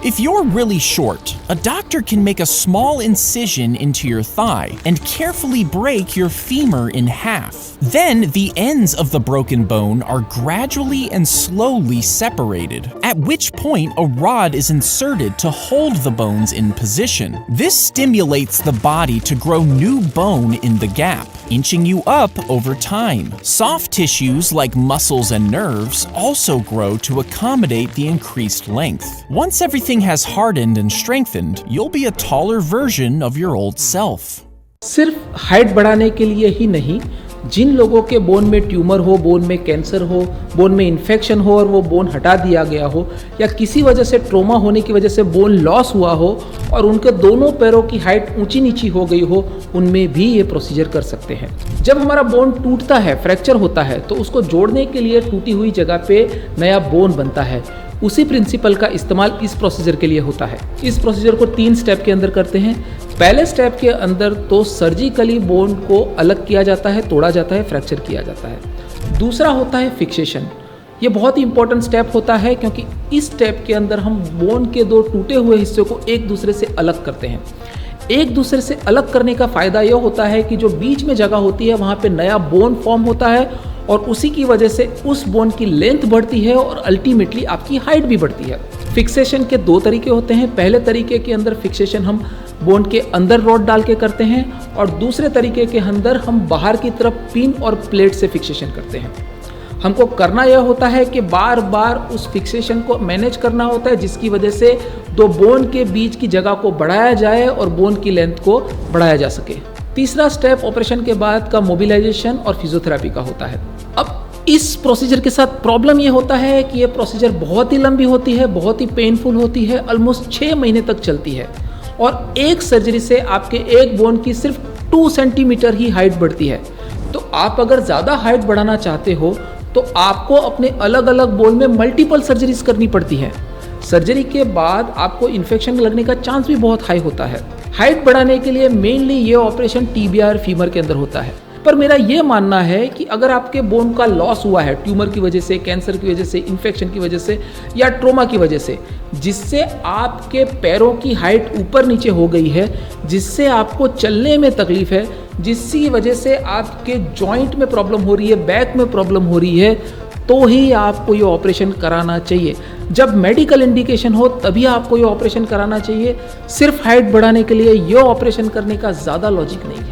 If you're really short, a doctor can make a small incision into your thigh and carefully break your femur in half. Then the ends of the broken bone are gradually and slowly separated, at which point a rod is inserted to hold the bones in position. This stimulates the body to grow new bone in the gap, inching you up over time. Soft tissues like muscles and nerves also grow to accommodate the increased length. Once everything has hardened and strengthened, you'll be a taller version of your old self. सिर्फ height बढ़ाने के लिए ही नहीं, जिन लोगों के bone में tumour हो, bone में कैंसर हो, बोन में इन्फेक्शन हो और वो बोन हटा दिया गया हो, या किसी वजह से ट्रोमा होने की वजह से बोन लॉस हुआ हो और उनके दोनों पैरों की हाइट ऊंची नीची हो गई हो, उनमें भी ये प्रोसीजर कर सकते हैं। जब हमारा बोन टूटता है, फ्रैक्चर होता है, तो उसको जोड़ने के लिए टूटी हुई जगह पे नया बोन बनता है। उसी प्रिंसिपल का इस्तेमाल इस प्रोसीजर के लिए होता है। इस प्रोसीजर को 3 स्टेप के अंदर करते हैं। पहले स्टेप के अंदर तो सर्जिकली बोन को अलग किया जाता है, तोड़ा जाता है, फ्रैक्चर किया जाता है। दूसरा होता है फिक्सेशन। ये बहुत ही इंपॉर्टेंट स्टेप होता है क्योंकि इस स्टेप के अंदर हम बोन के 2 टूटे हुए हिस्सों को एक दूसरे से अलग करते हैं। एक दूसरे से अलग करने का फ़ायदा यह होता है कि जो बीच में जगह होती है वहाँ पे नया बोन फॉर्म होता है और उसी की वजह से उस बोन की लेंथ बढ़ती है और अल्टीमेटली आपकी हाइट भी बढ़ती है। फिक्सेशन के 2 तरीके होते हैं। पहले तरीके के अंदर फिक्सेशन हम बोन के अंदर रॉड डाल के करते हैं और दूसरे तरीके के अंदर हम बाहर की तरफ पिन और प्लेट से फिक्सेशन करते हैं। हमको करना यह होता है कि बार बार उस फिक्सेशन को मैनेज करना होता है, जिसकी वजह से 2 बोन के बीच की जगह को बढ़ाया जाए और बोन की लेंथ को बढ़ाया जा सके। तीसरा स्टेप ऑपरेशन के बाद का मोबिलाइजेशन और फिजियोथेरेपी का होता है। अब इस प्रोसीजर के साथ प्रॉब्लम ये होता है कि ये प्रोसीजर बहुत ही लंबी होती है, बहुत ही पेनफुल होती है, ऑलमोस्ट 6 महीने तक चलती है और एक सर्जरी से आपके एक बोन की सिर्फ 2 सेंटीमीटर ही हाइट बढ़ती है। तो आप अगर ज़्यादा हाइट बढ़ाना चाहते हो तो आपको अपने अलग अलग बोन में मल्टीपल सर्जरीज करनी पड़ती हैं। सर्जरी के बाद आपको इन्फेक्शन लगने का चांस भी बहुत हाई होता है। हाइट बढ़ाने के लिए मेनली ये ऑपरेशन टीबीआर फीमर के अंदर होता है। पर मेरा ये मानना है कि अगर आपके बोन का लॉस हुआ है ट्यूमर की वजह से, कैंसर की वजह से, इन्फेक्शन की वजह से या ट्रोमा की वजह से, जिससे आपके पैरों की हाइट ऊपर नीचे हो गई है, जिससे आपको चलने में तकलीफ है, जिसकी वजह से आपके जॉइंट में प्रॉब्लम हो रही है, बैक में प्रॉब्लम हो रही है, तो ही आपको ये ऑपरेशन कराना चाहिए। जब मेडिकल इंडिकेशन हो तभी आपको ये ऑपरेशन कराना चाहिए। सिर्फ हाइट बढ़ाने के लिए ये ऑपरेशन करने का ज़्यादा लॉजिक नहीं है।